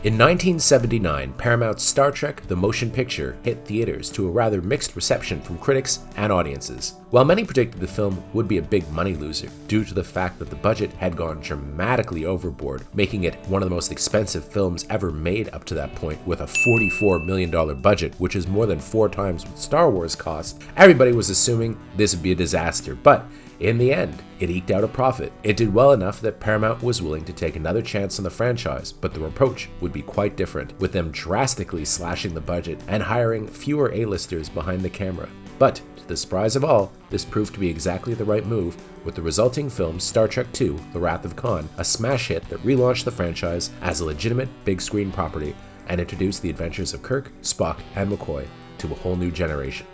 In 1979, Paramount's Star Trek: The Motion Picture hit theaters to a rather mixed reception from critics and audiences. While many predicted the film would be a big money loser due to the fact that the budget had gone dramatically overboard, making it one of the most expensive films ever made up to that point with a $44 million budget, which is more than 4 times what Star Wars cost, everybody was assuming this would be a disaster, but in the end, it eked out a profit. It did well enough that Paramount was willing to take another chance on the franchise, but the approach would be quite different, with them drastically slashing the budget and hiring fewer A-listers behind the camera. But, to the surprise of all, this proved to be exactly the right move, with the resulting film Star Trek II: The Wrath of Khan, a smash hit that relaunched the franchise as a legitimate big-screen property and introduced the adventures of Kirk, Spock, and McCoy to a whole new generation.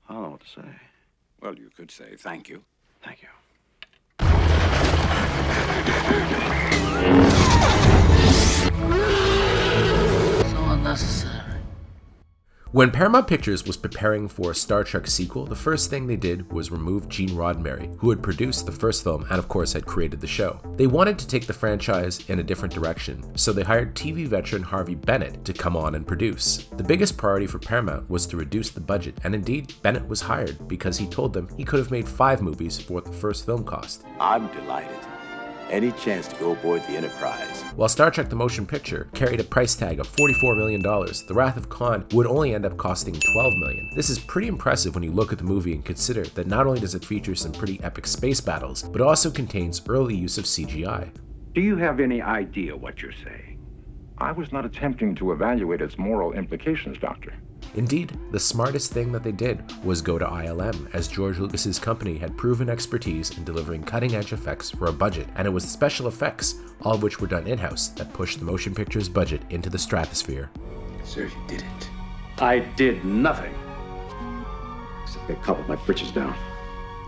I don't know what to say. Well, you could say thank you. Thank you. So unnecessary. When Paramount Pictures was preparing for a Star Trek sequel, the first thing they did was remove Gene Roddenberry, who had produced the first film and of course had created the show. They wanted to take the franchise in a different direction, so they hired TV veteran Harvey Bennett to come on and produce. The biggest priority for Paramount was to reduce the budget, and indeed, Bennett was hired because he told them he could have made 5 movies for what the first film cost. I'm delighted. Any chance to go aboard the Enterprise. While Star Trek: The Motion Picture carried a price tag of $44 million, The Wrath of Khan would only end up costing $12 million. This is pretty impressive when you look at the movie and consider that not only does it feature some pretty epic space battles, but also contains early use of CGI. Do you have any idea what you're saying? I was not attempting to evaluate its moral implications, Doctor. Indeed, the smartest thing that they did was go to ILM, as George Lucas's company had proven expertise in delivering cutting-edge effects for a budget, and it was the special effects, all of which were done in-house, that pushed the motion picture's budget into the stratosphere. Sir, you did it. I did nothing. Except get caught with my britches down.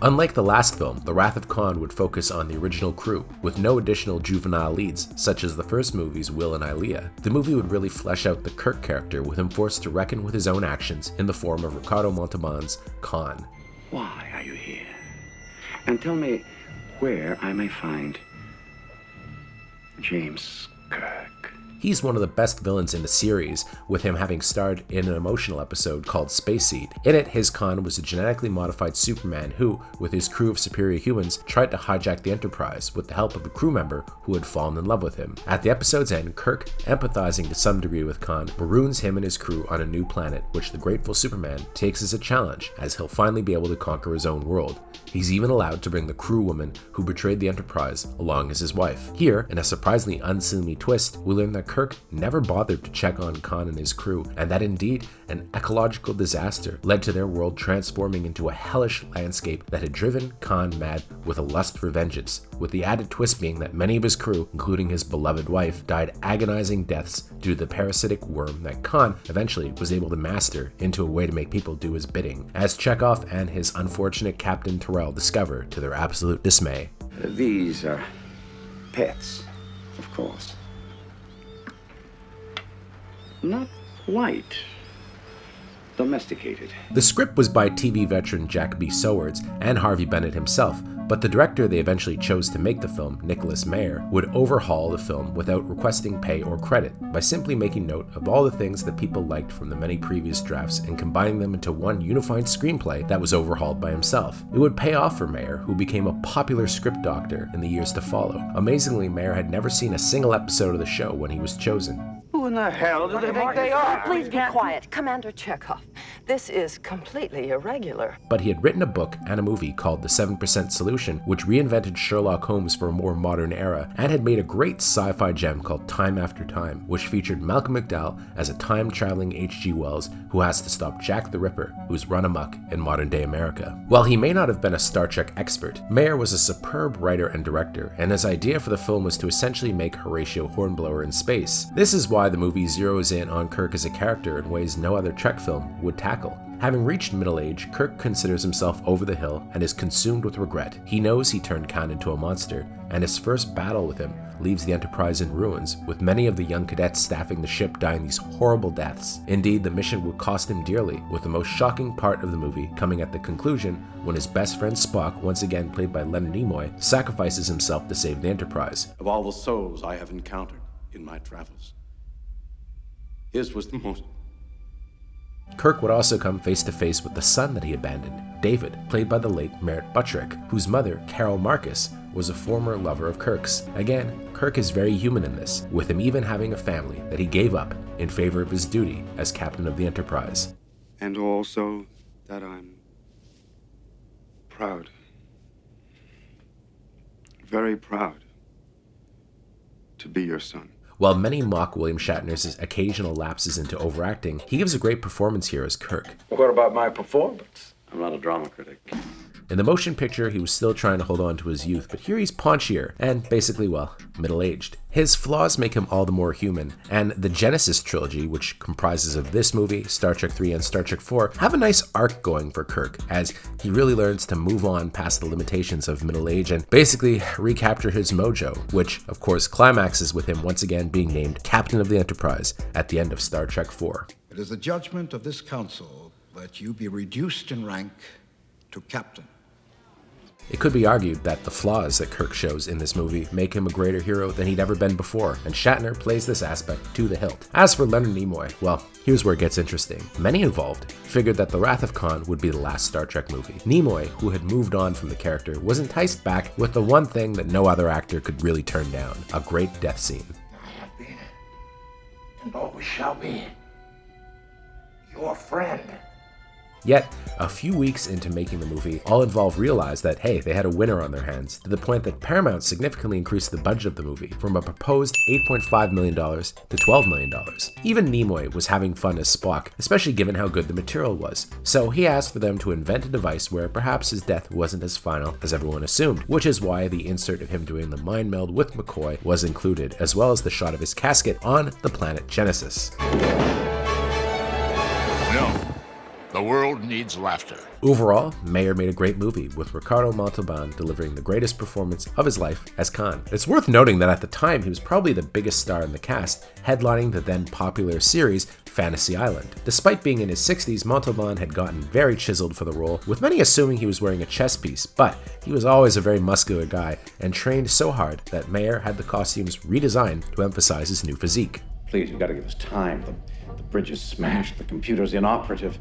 Unlike the last film, The Wrath of Khan would focus on the original crew, with no additional juvenile leads, such as the first movie's Will and Ilia. The movie would really flesh out the Kirk character, with him forced to reckon with his own actions in the form of Ricardo Montalban's Khan. Why are you here? And tell me where I may find James Kirk. He's one of the best villains in the series, with him having starred in an emotional episode called Space Seed. In it, his Khan was a genetically modified Superman who, with his crew of superior humans, tried to hijack the Enterprise with the help of a crew member who had fallen in love with him. At the episode's end, Kirk, empathizing to some degree with Khan, maroons him and his crew on a new planet, which the grateful Superman takes as a challenge, as he'll finally be able to conquer his own world. He's even allowed to bring the crew woman who betrayed the Enterprise along as his wife. Here, in a surprisingly unseemly twist, we learn that Kirk never bothered to check on Khan and his crew, and that indeed an ecological disaster led to their world transforming into a hellish landscape that had driven Khan mad with a lust for vengeance, with the added twist being that many of his crew, including his beloved wife, died agonizing deaths due to the parasitic worm that Khan eventually was able to master into a way to make people do his bidding, as Chekhov and his unfortunate Captain Terrell discover to their absolute dismay. These are pets, of course. Not white. Domesticated. The script was by TV veteran Jack B. Sowards and Harvey Bennett himself, but the director they eventually chose to make the film, Nicholas Meyer, would overhaul the film without requesting pay or credit, by simply making note of all the things that people liked from the many previous drafts and combining them into one unified screenplay that was overhauled by himself. It would pay off for Meyer, who became a popular script doctor in the years to follow. Amazingly, Meyer had never seen a single episode of the show when he was chosen. Who in the hell do they think they are? Please be quiet, Commander Chekhov. This is completely irregular. But he had written a book and a movie called The 7% Solution, which reinvented Sherlock Holmes for a more modern era, and had made a great sci-fi gem called Time After Time, which featured Malcolm McDowell as a time-traveling H.G. Wells who has to stop Jack the Ripper, who's run amok in modern-day America. While he may not have been a Star Trek expert, Meyer was a superb writer and director, and his idea for the film was to essentially make Horatio Hornblower in space. This is why the movie zeroes in on Kirk as a character in ways no other Trek film would tackle. Having reached middle age, Kirk considers himself over the hill and is consumed with regret. He knows he turned Khan into a monster, and his first battle with him leaves the Enterprise in ruins, with many of the young cadets staffing the ship dying these horrible deaths. Indeed, the mission would cost him dearly, with the most shocking part of the movie coming at the conclusion when his best friend Spock, once again played by Leonard Nimoy, sacrifices himself to save the Enterprise. Of all the souls I have encountered in my travels, His was the most. Kirk would also come face to face with the son that he abandoned, David, played by the late Merritt Buttrick, whose mother, Carol Marcus, was a former lover of Kirk's. Again, Kirk is very human in this, with him even having a family that he gave up in favor of his duty as captain of the Enterprise. And also that I'm proud. Very proud to be your son. While many mock William Shatner's occasional lapses into overacting, he gives a great performance here as Kirk. What about my performance? I'm not a drama critic. In the motion picture, he was still trying to hold on to his youth, but here he's paunchier and basically, well, middle-aged. His flaws make him all the more human, and the Genesis trilogy, which comprises of this movie, Star Trek 3, and Star Trek 4, have a nice arc going for Kirk, as he really learns to move on past the limitations of middle age and basically recapture his mojo, which, of course, climaxes with him once again being named Captain of the Enterprise at the end of Star Trek 4. It is the judgment of this council that you be reduced in rank to captain. It could be argued that the flaws that Kirk shows in this movie make him a greater hero than he'd ever been before, and Shatner plays this aspect to the hilt. As for Leonard Nimoy, well, here's where it gets interesting. Many involved figured that The Wrath of Khan would be the last Star Trek movie. Nimoy, who had moved on from the character, was enticed back with the one thing that no other actor could really turn down, a great death scene. I have been, and always shall be, your friend. Yet, a few weeks into making the movie, all involved realized that, hey, they had a winner on their hands, to the point that Paramount significantly increased the budget of the movie from a proposed $8.5 million to $12 million. Even Nimoy was having fun as Spock, especially given how good the material was. So he asked for them to invent a device where perhaps his death wasn't as final as everyone assumed, which is why the insert of him doing the mind meld with McCoy was included, as well as the shot of his casket on the planet Genesis. No. The world needs laughter. Overall, Mayer made a great movie, with Ricardo Montalban delivering the greatest performance of his life as Khan. It's worth noting that at the time, he was probably the biggest star in the cast, headlining the then popular series Fantasy Island. Despite being in his 60s, Montalban had gotten very chiseled for the role, with many assuming he was wearing a chest piece, but he was always a very muscular guy and trained so hard that Mayer had the costumes redesigned to emphasize his new physique. Please, you gotta give us time. The bridge is smashed, the computer's inoperative.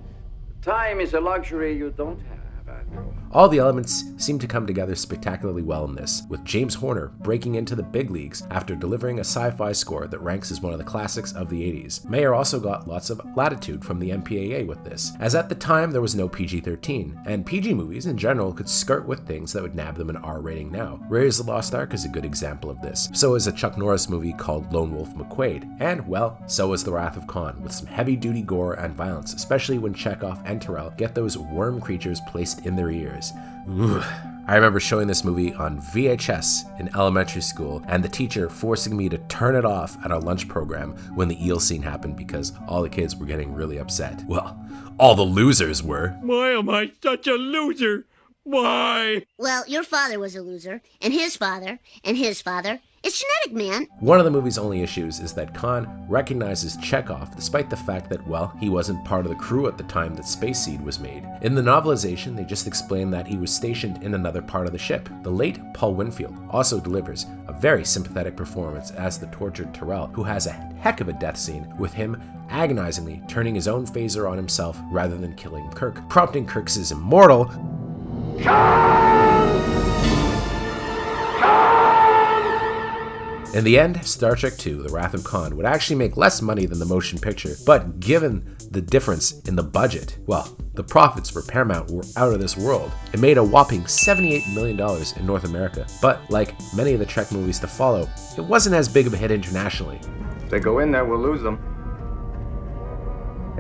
Time is a luxury you don't have, Admiral. All the elements seem to come together spectacularly well in this, with James Horner breaking into the big leagues after delivering a sci-fi score that ranks as one of the classics of the 80s. Mayer also got lots of latitude from the MPAA with this, as at the time there was no PG-13, and PG movies in general could skirt with things that would nab them an R rating now. Raiders of the Lost Ark is a good example of this. So is a Chuck Norris movie called Lone Wolf McQuade, and, well, so is The Wrath of Khan, with some heavy-duty gore and violence, especially when Chekhov and Terrell get those worm creatures placed in their ears. Ugh. I remember showing this movie on VHS in elementary school, and the teacher forcing me to turn it off at our lunch program when the eel scene happened because all the kids were getting really upset. Well, all the losers were. Why am I such a loser? Why? Well, your father was a loser, and his father, and his father. It's genetic, man. One of the movie's only issues is that Khan recognizes Chekhov despite the fact that, well, he wasn't part of the crew at the time that Space Seed was made. In the novelization, they just explain that he was stationed in another part of the ship. The late Paul Winfield also delivers a very sympathetic performance as the tortured Terrell, who has a heck of a death scene, with him agonizingly turning his own phaser on himself rather than killing Kirk, prompting Kirk's immortal In the end, Star Trek II, The Wrath of Khan, would actually make less money than the motion picture, but given the difference in the budget, well, the profits for Paramount were out of this world. It made a whopping $78 million in North America, but like many of the Trek movies to follow, it wasn't as big of a hit internationally. If they go in there, we'll lose them.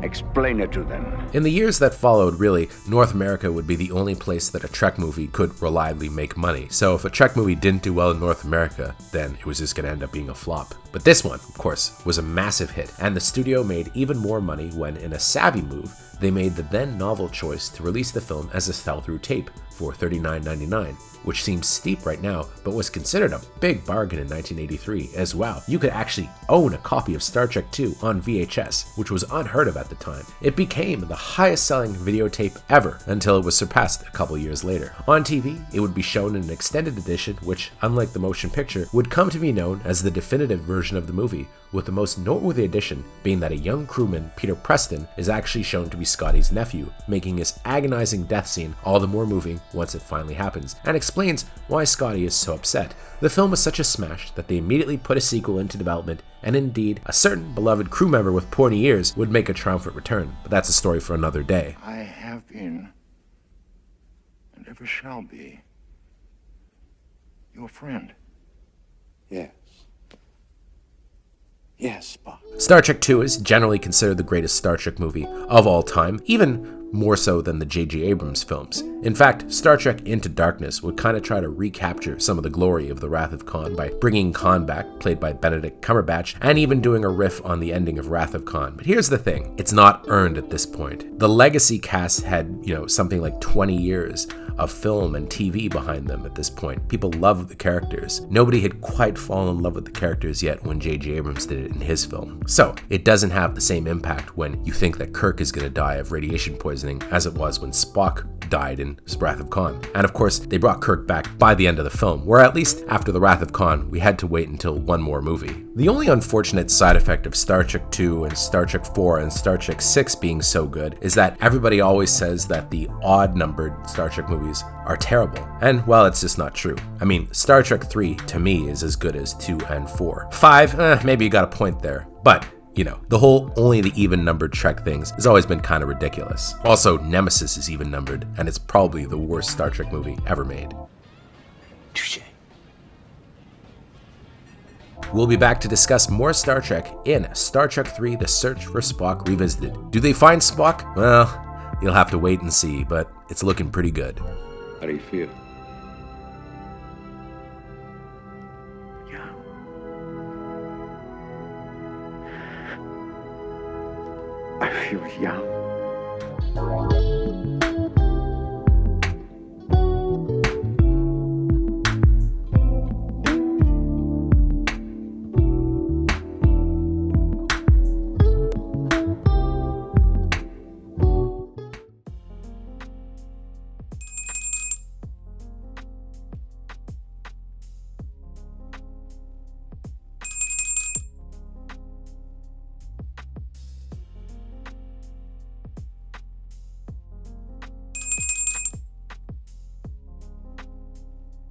Explain it to them. In the years that followed, really, North America would be the only place that a Trek movie could reliably make money. So if a Trek movie didn't do well in North America, then it was just going to end up being a flop. But this one, of course, was a massive hit, and the studio made even more money when, in a savvy move, they made the then novel choice to release the film as a sell-through tape for $39.99, which seems steep right now, but was considered a big bargain in 1983 as well. You could actually own a copy of Star Trek II on VHS, which was unheard of at the time. It became the highest-selling videotape ever until it was surpassed a couple years later. On TV, it would be shown in an extended edition, which, unlike the motion picture, would come to be known as the definitive version of the movie, with the most noteworthy addition being that a young crewman, Peter Preston, is actually shown to be Scotty's nephew, making his agonizing death scene all the more moving once it finally happens, and explains why Scotty is so upset. The film was such a smash that they immediately put a sequel into development, and indeed, a certain beloved crew member with pointy ears would make a triumphant return, but that's a story for another day. I have been, and ever shall be, your friend. Yes. Yes, Spock. Star Trek II is generally considered the greatest Star Trek movie of all time, even more so than the J.J. Abrams films. In fact, Star Trek Into Darkness would kind of try to recapture some of the glory of the Wrath of Khan by bringing Khan back, played by Benedict Cumberbatch, and even doing a riff on the ending of Wrath of Khan. But here's the thing, it's not earned at this point. The legacy cast had, something like 20 years of film and TV behind them at this point. People loved the characters. Nobody had quite fallen in love with the characters yet when J.J. Abrams did it in his film. So, it doesn't have the same impact when you think that Kirk is going to die of radiation poisoning as it was when Spock died in Wrath of Khan. And of course, they brought Kirk back by the end of the film, where at least after the Wrath of Khan, we had to wait until one more movie. The only unfortunate side effect of Star Trek II and Star Trek IV and Star Trek VI being so good is that everybody always says that the odd-numbered Star Trek movies are terrible. And, well, it's just not true. I mean, Star Trek III, to me, is as good as 2 and 4. 5, maybe you got a point there. But the whole only the even-numbered Trek things has always been kind of ridiculous. Also, Nemesis is even-numbered, and it's probably the worst Star Trek movie ever made. Touché. We'll be back to discuss more Star Trek in Star Trek III: The Search for Spock Revisited. Do they find Spock? Well, you'll have to wait and see, but it's looking pretty good. How do you feel? I feel young.